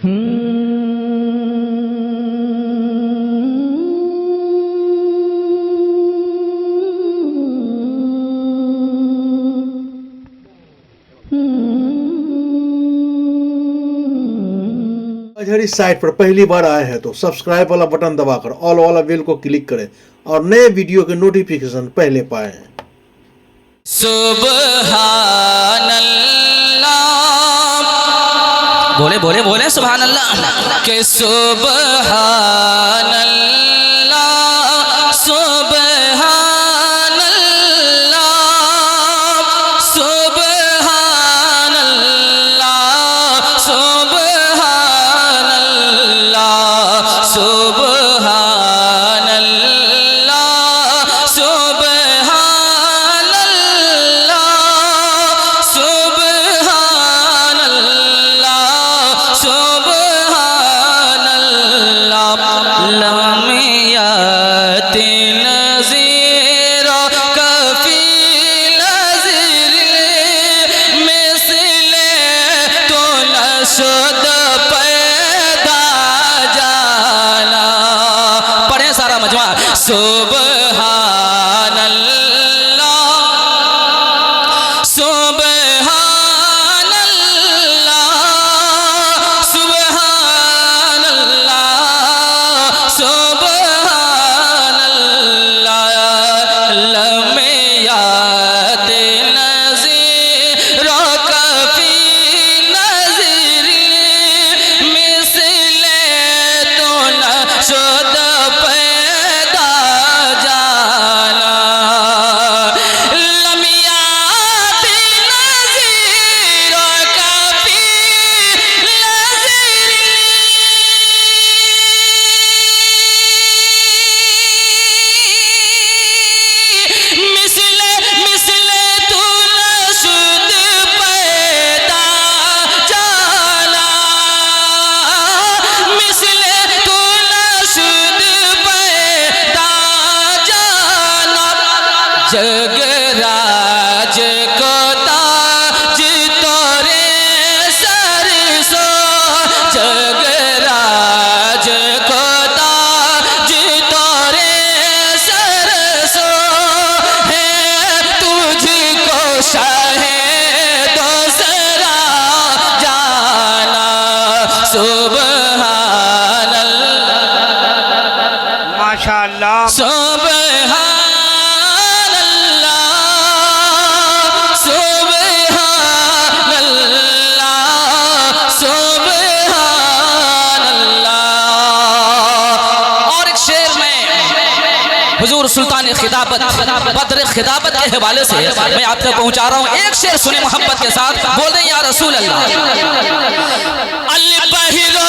इस साइट पर पहली बार आए हैं तो सब्सक्राइब वाला बटन दबाकर ऑल वाला बेल को क्लिक करें और नए वीडियो के नोटिफिकेशन पहले पाएं। सुबहानल्लाह, बोले बोले बोले सुबहानल्लाह के सुबहानल्लाह सुबहानल्लाह सुबहानल्लाह सुबहानल्लाह सुबहानल्लाह सुबहानल्लाह सुबहानल्लाह सुबहानल्लाह लमियात नज़ीर कफी नज़ीर मिसले तो नशद पैदा जाना। पढ़े सारा मजमा सुबहानल्लाह सुबहानल्लाह सुबहानल्लाह सुबहानल्लाह लमियात नज़ीर कफी नज़ीर मिसले तो नशद पैदा जाना। लमियात नज़ीर कफी नज़ीर मिसले मिसले तू नशद पैदा जाना। मिसले तू नशद पैदा जाना। जगराज को ताज तोरे सर सो, जगराज को ताज तोरे सर सो है तुझको शाहे दूसरा जाना। सुबहानल्लाह माशाअल्लाह। सुबहानल्लाह सुबहानल्लाह सुबहानल्लाह। और एक शेर में हुजूर सुल्तान खिताबत बद्र खिताबत के हवाले से मैं आप तक पहुंचा रहा हूं। एक शेर सुने मोहब्बत के साथ, बोल दें या रसूल अल्लाह। अल बहिरो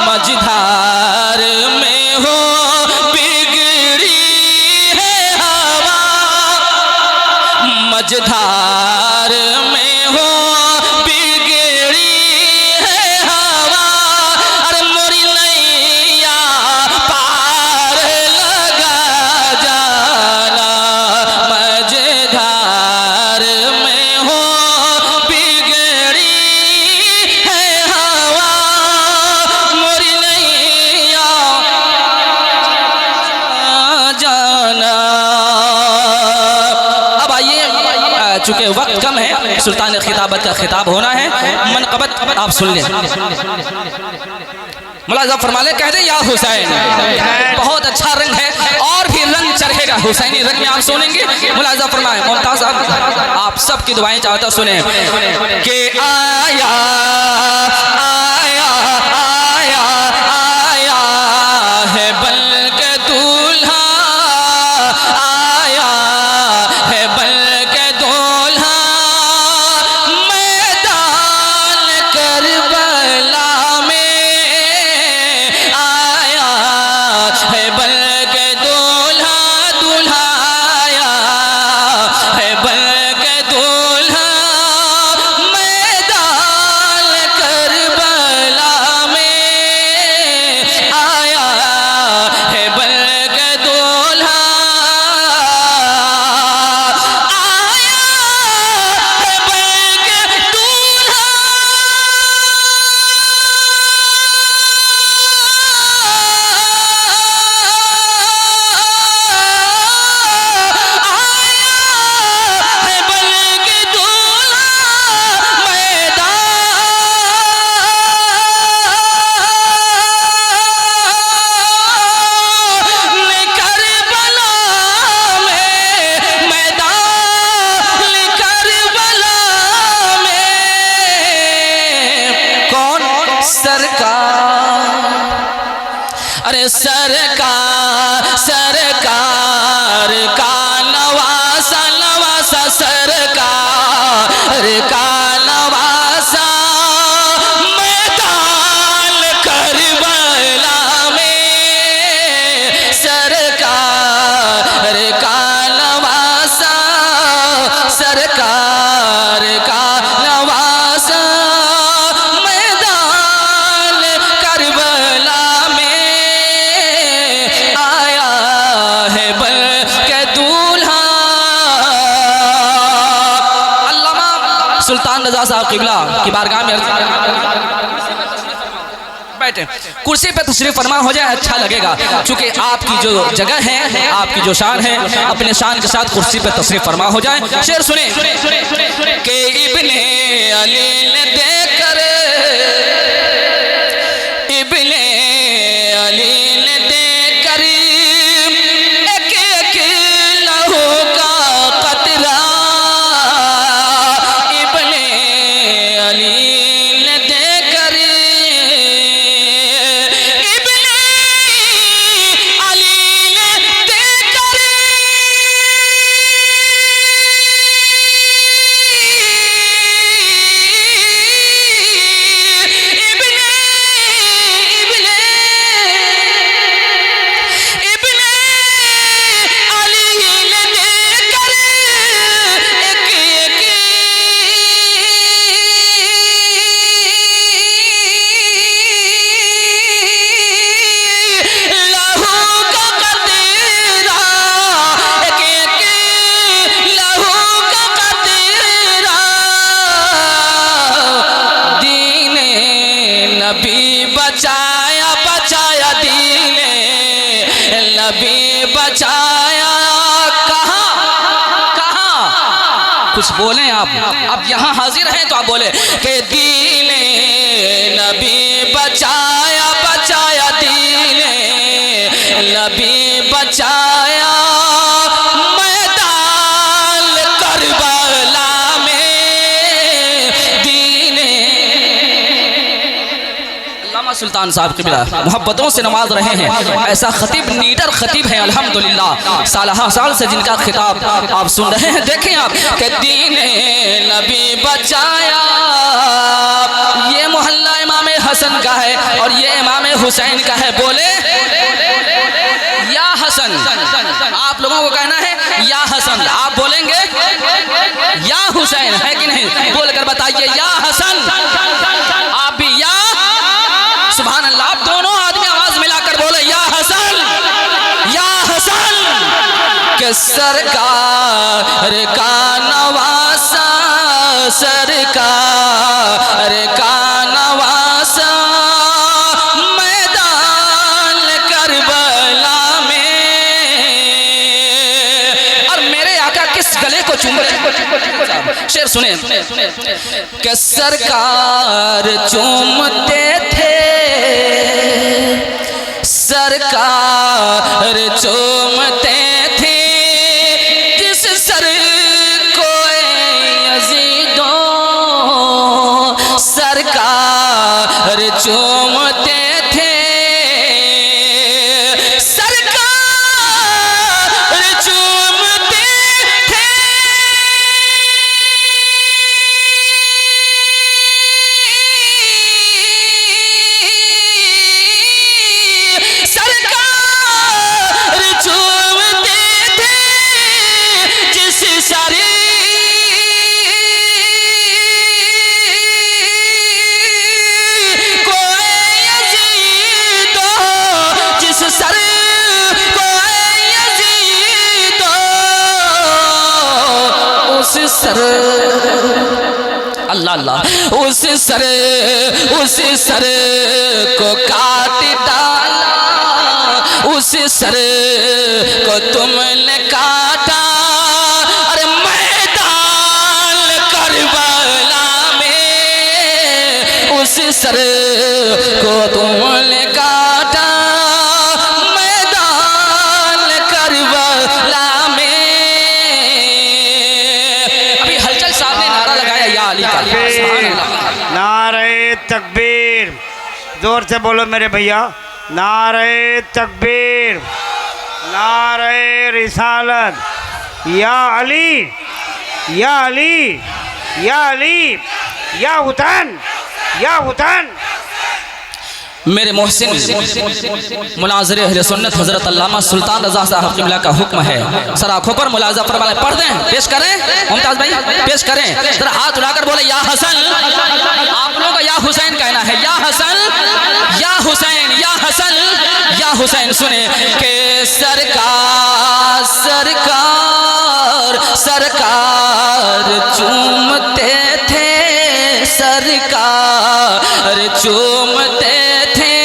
मझधार में हो बिगड़ी है हवा, मझधार में हो बिगड़ी है हवा। अरे मोरी नैया पार लगा जाना। मझधार में हो बिगड़ी है हवा, मोरी नैया जाना। अब आइए, चूंकि वक्त कम है, सुल्तान खिताबत का खिताब होना है। मनक़बत आप सुन लें। मुलाज़ा फरमा ले, कह दे या हुसैन। बहुत अच्छा रंग है और भी रंग चढ़ेगा हुसैनी रंग में आप सुनेंगे। मुलाज़ा फरमाए मुमताज़ साहब, आप सबकी दुआएं चाहता सुने कि आया आया आया आया है बल्कि दूल्हा रज़ा साहब क़िबला की बारगाह में बैठे, कुर्सी पे तशरीफ फरमा हो जाए अच्छा लगेगा, क्योंकि आपकी जो जगह है, आपकी जो शान है, अपने शान के साथ कुर्सी पे तशरीफ फरमा हो जाए। शेर सुने कि इब्ने अली ने देकर, इब्ने अली ने देकर एक एक लहू का कतरा, इब्ने अली ने देकर, इब्ने अली ने देकर, बचाया बचाया दीने नबी बचाया। कहाँ कहाँ कुछ बोले आप, अब यहाँ हाजिर हैं तो आप बोले कि दीने नबी बचाया बचाया दीने नबी बचाया, मैदान करबला में दीने। सुल्तान साहब क़िबला मोहब्बतों से नवाज रहे हैं, ऐसा खतीब नीडर खतीब है अल्हम्दुलिल्लाह, सालहा साल से जिनका खिताब आप सुन रहे हैं। देखें आप कि दीने नबी बचाया, ये मोहल्ला इमाम हसन का है और ये इमाम हुसैन का है। बोले या हसन, आप लोगों को कहना है या हसन, आप बोलेंगे या हुसैन, है कि नहीं? बोलकर बताइए या हसन, आप भी या, सुभान अल्लाह, आप दोनों आदमी आवाज मिलाकर बोले या हसन, या हसन। के सरकार का नवासा, सरकार का नवासा, मैदान करबला में। और मेरे आका किस गले को चूम रहे? शेर सुने कि सरकार चूमते थे, सरकार चूमते थे जिस सर को यजीदों, सरकार चूमते थे, सरकार चूमते थे, सरकार चूमते थे जिस सारे को यजीदो, जिस सर को यजीदो, उस सर, अल्लाह अल्लाह, उस सर को काट डाला, उस सर को तुमने काटा। अरे मैदान करबला में उस सर को तुमने काटा, मैदान करबला में। अभी हलचल साहब ने नारा लगाया या अली का, सुभान अल्लाह। नारे तकबीर, जोर से बोलो मेरे भैया, नारे तकबीर, नारे रिसालत, या अली, या अली, या अली, या हुसैन, या हुसैन। मेरे मोहसिन मुनाज़िर अहले सुन्नत हज़रत अल्लामा सुल्तान रज़ा साहब क़िबला का हुक्म है, सर आँखों पर मुलाज़ा फरमाएं, पढ़ दें, पेश करें मुमताज़ भाई, पेश करें। जरा हाथ उठाकर बोले या हसन, आप लोगों को या हुसैन कहना है, या हसन, या हुसैन, या हसन, या हुसैन। सुने के सरकार, सरकार, सरकार चूमते थे, चूमते थे।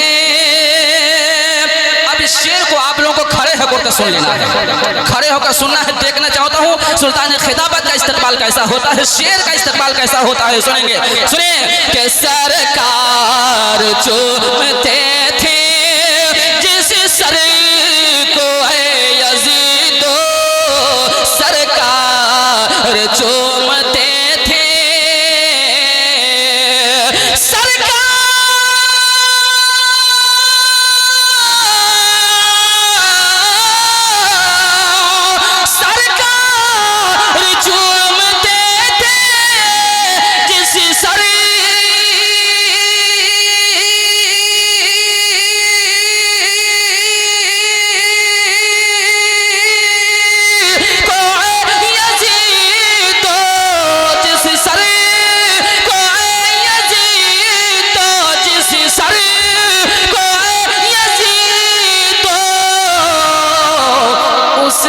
अब इस शेर को आप लोगों को खड़े होकर सुन लेना है, खड़े होकर सुनना है। देखना चाहता हूँ सुल्तान खिताबत का इस्तेमाल कैसा होता है, शेर का इस्तेमाल कैसा होता है। सुनेंगे, सुनिए कि सरकार चूमते थे जिस सर को है यजीदो, सरकार चूमते थे,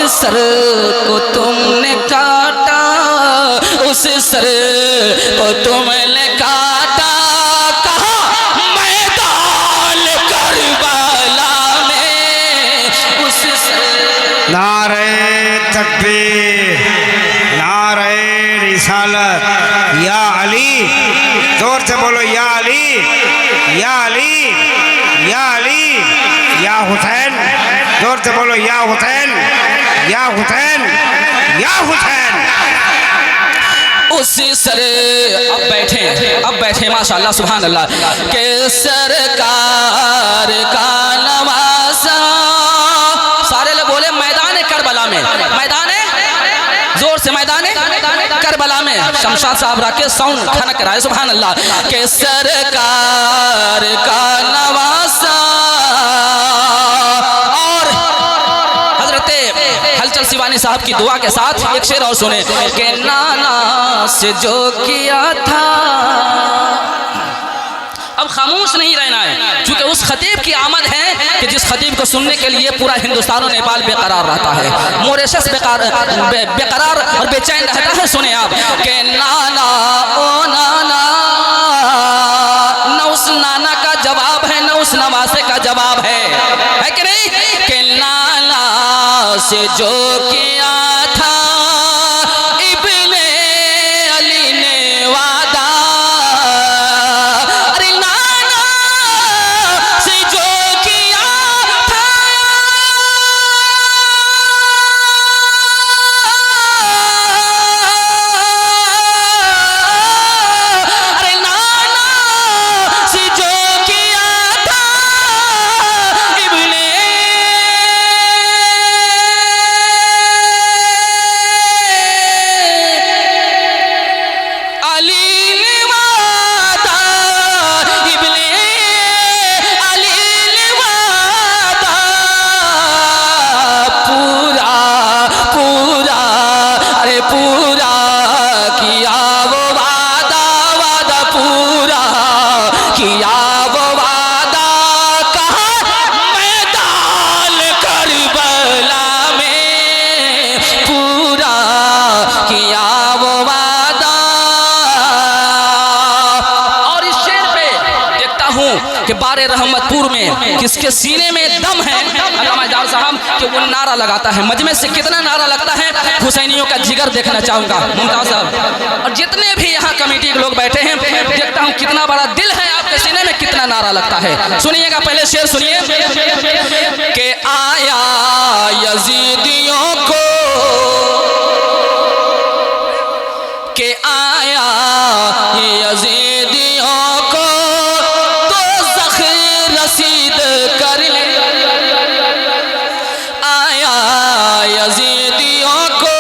सर को तुमने काटा, उस सर को तुमने काटा, कहा मैदान करबला में उस सर। नारे तकबीर, नारे रिसालत, या अली, जोर से बोलो या अली, या अली, या अली, या हुसैन, जोर से बोलो या हुसैन, या हुसैन, या हुसैन। उस सर, अब बैठे माशाल्लाह सुभान अल्लाह, के सरकार का नवासा। सारे लोग बोले मैदान करबला में, मैदान जोर से मैदान करबला में। शमशाद साहब राके साउंड खनक रहा है सुभान अल्लाह, के सरकार का नवासा। हलचल शिवानी साहब की दुआ के साथ एक शेर और सुने कि नाना से जो किया था। अब खामोश नहीं रहना है, क्योंकि उस खतीब की आमद है कि जिस खतीब को सुनने के लिए पूरा हिंदुस्तान और नेपाल बेकरार रहता है, मॉरिशस बेकरार और बेचैन रहता है। सुने आप कि नाना ओ नाना, न उस नाना का जवाब है न उस नवासे का जवाब है कि नहीं, कि नाना से जो किया था इब्ने अली ने वादा। अरे नाना से जो किया था, अरे नाना से जो किया था इब्ने कि बारे रहमतपुर में किसके सीने में दम है, अल्लामा इजाज़ साहब कि वो नारा लगाता है। मजमे से कितना नारा लगता है, हुसैनियों का जिगर देखना चाहूँगा मुमताज़ साहब। और जितने भी यहाँ कमेटी के लोग बैठे हैं, देखता हूँ कितना बड़ा दिल है आपके सीने में, कितना नारा लगता है। सुनिएगा, पहले शेर सुनिए कि आया यजीदियों को, कि आया यजीदियों को रसीद कर ले, आया यजीदियों को।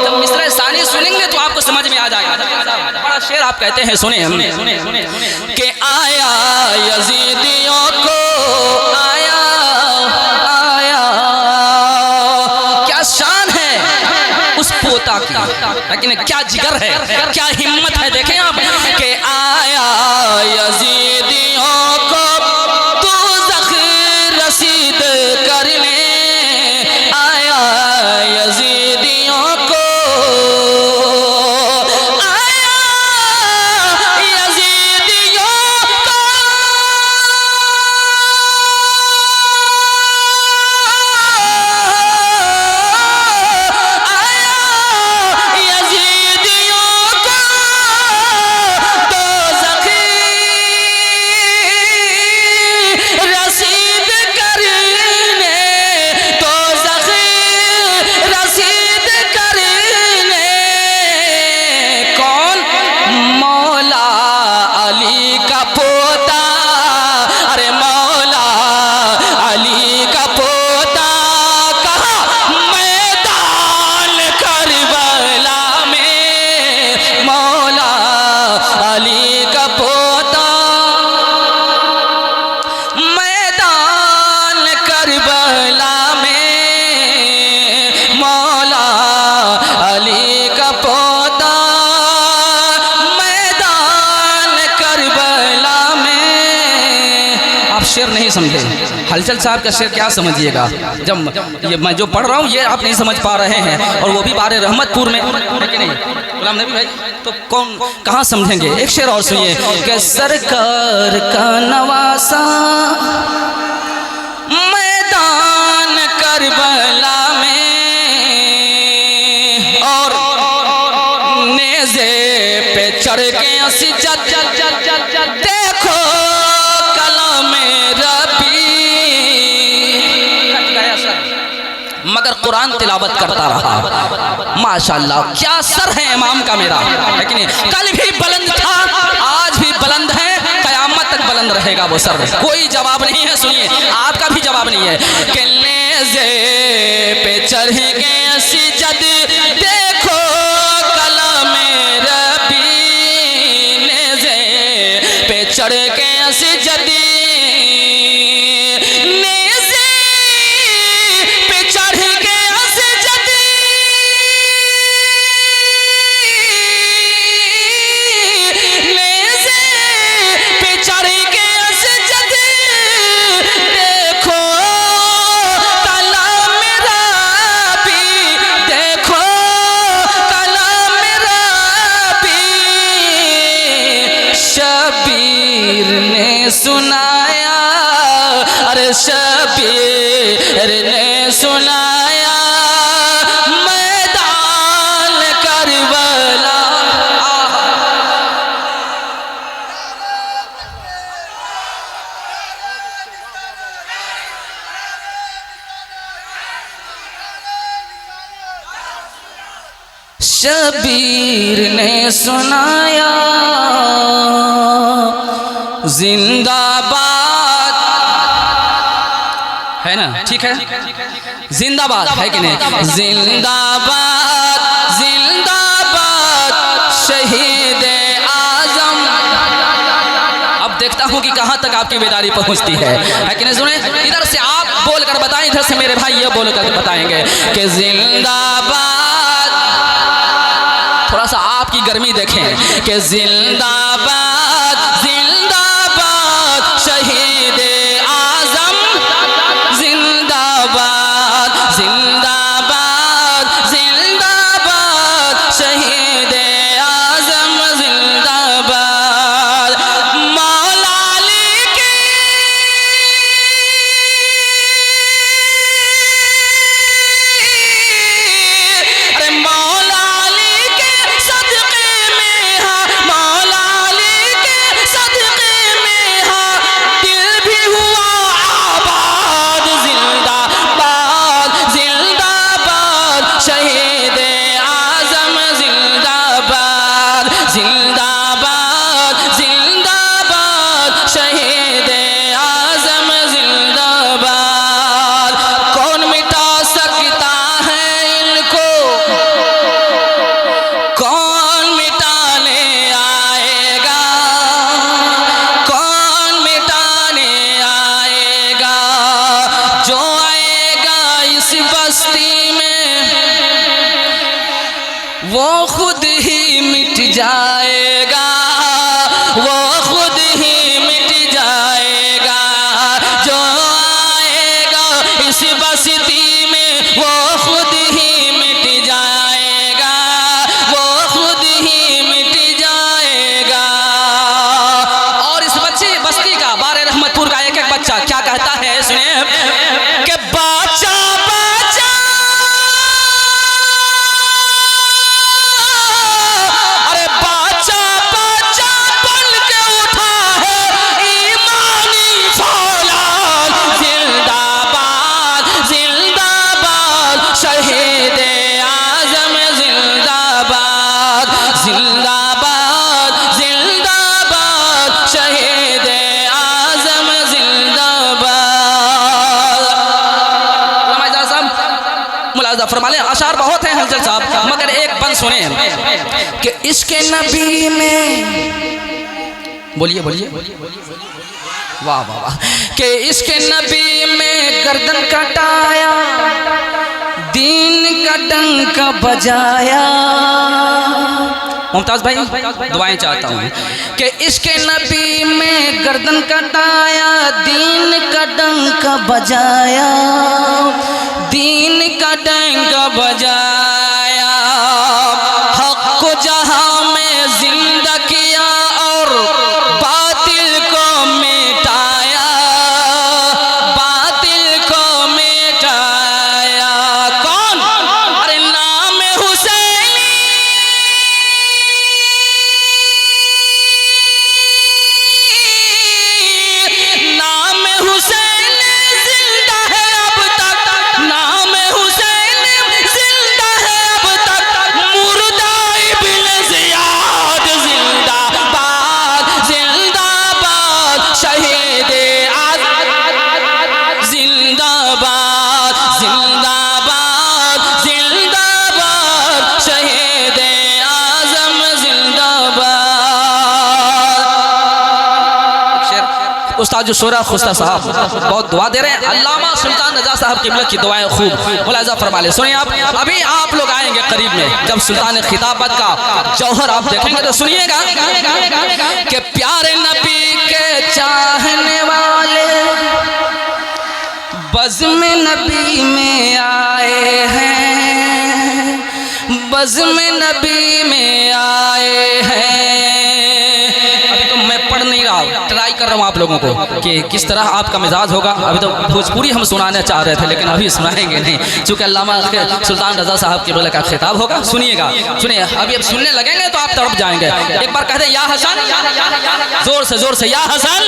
जब मिसरे सानी सुनेंगे तो आपको समझ में आ जाएगा। बड़ा शेर आप कहते हैं, सुने कि आया यजीदियों को, आया आया। क्या शान है उस पोता की, लेकिन क्या जिगर है, क्या हिम्मत है। देखें आप कि आया यजीदियों को दोज़ख रसीद कर ले, आया यजीदियों को, आया यजीदियों समझे। हलचल साहब का शेर क्या समझिएगा, जब ये मैं जो पढ़ रहा हूँ ये आप नहीं समझ पा रहे हैं, और वो भी बारे रहमतपुर में है कि नहीं गुलाम नबी भाई, तो कौन कहाँ समझेंगे। एक शेर और सुनिए कि सरकार का नवासा मैदान करबला में, और नेज़े पे चढ़ के सिजद देखो कलाम रबी, मगर कुरान तिलावत करता रहा। माशाल्लाह क्या सर है इमाम का मेरा, लेकिन कल भी बुलंद था, आज भी बुलंद है, कयामत तक बुलंद रहेगा वो सर। कोई जवाब नहीं है, सुनिए आपका भी जवाब नहीं है कि नेज़े पे चढ़ के सिजद देखो कलाम रबी, नेज़े पे चढ़ के सिजद, नेज़े पे चढ़ के सिजद, नेज़े पे चढ़ के सिजद देखो कलाम रबी, देखो कलाम रबी। शबीर ने सुनाया, अरे शबीर ने सुनाया मैदान करबला। शबीर ने सुनाया जिंदाबाद, है ना, ठीक है, जिंदाबाद है कि नहीं, जिंदाबाद जिंदाबाद शहीद आजम। अब देखता हूं कि कहां तक आपकी बेदारी पहुंचती है कि नहीं। सुने, इधर से आप बोलकर बताएं, इधर से मेरे भाई ये बोलकर बताएंगे कि जिंदाबाद, थोड़ा सा आपकी गर्मी देखें कि जिंदाबाद जिंदाबाद शहीद आजम, जिंदाबाद जिंदाबाद जिंदाबाद शहीद आजम, जिंदाबाद मौला अली के, अरे मौला अली के सदके में हा, मौला अली के सदके में हा, दिल भी हुआ आबाद, जिंदाबाद जिंदाबाद शहीद आजम, जिंदाबाद जिंदाबाद जिंदाबाद शहीद आजम, जिंदाबाद। कौन मिटा सकता है इनको, कौन मिटाने आएगा, कौन मिटाने आएगा, जो आएगा इस बस्ती में वो खुद ही मिट जाएगा, वो खुद ही मिट जाएगा, जो आएगा इस बस्ती में वो खुद ही मिट जाएगा, वो खुद ही मिट जाएगा। और इस बस्ती का बारे रहमतपुर का एक एक बच्चा क्या कहता है, सुने कि बच्चा बच्चा, अरे बच्चा बच्चा बन के उठा है ईमानी फौलाद, जिंदाबाद जिंदाबाद शहीद आजम, जिंदाबाद जिंदाबाद जिंदाबाद शहीद आजम, जिंदाबाद। मुलाजा फरमा लें, अशार बहुत हैं हजरत साहब, मगर एक बंद सुने कि इसके नबी में, बोलिए बोलिए, वाह वाह वाह, कि इसके नबी में गर्दन कटाया, दीन का डंका बजाया, मुमताज भाई दुआएं चाहता हूँ कि इसके नबी में गर्दन कटाया, दीन का डंका बजाया, दीन का डंका बजाया, हक को जहां में जिंदा किया और बातिल को मिटाया, बातिल को मिटाया। कौन? अरे नाम हुसैनी, नाम हुसैन जिंदा है अब तक, नाम हुसैन जिंदा है अब तक, मुर्दा इब्न ज़ियाद जिंदाबाद, जिंदाबाद शहीद आज़म जिंदाबाद, जिंदाबाद, जिंदाबाद शहीद आज़म जिंदाबाद। उस्ताद जो शोरा खुस्ता साहब बहुत दुआ दे रहे हैं, अल्लामा सुल्तान रजा साहब क़िबला की दुआएं खूब मुलाज़ा फरमा ले। सुनिए आप, अभी आप लोग आएंगे करीब में जब सुल्तान खिताबत का जौहर आप देखेंगे तो सुनिएगा कि प्यारे नबी के चाहने वाले बज़्म नबी में आए हैं, बज़्म नबी में आए हैं। अभी तो मैं पढ़ नहीं रहा, ट्राई कर रहा हूँ आप लोगों को कि किस तरह आपका मिजाज होगा। अभी तो भोजपुरी हम सुनाना चाह रहे थे लेकिन अभी सुनाएंगे नहीं, चूँकि अल्लामा सुल्तान रजा साहब क़िबला का खिताब होगा। सुनिएगा, सुनिए, अभी अब सुनने लगेंगे तो आप तड़प जाएंगे। एक बार कहते या हसन, जोर से या हसन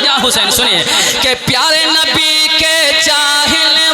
या हुसैन। सुनिए कि प्यारे नबी के चाहने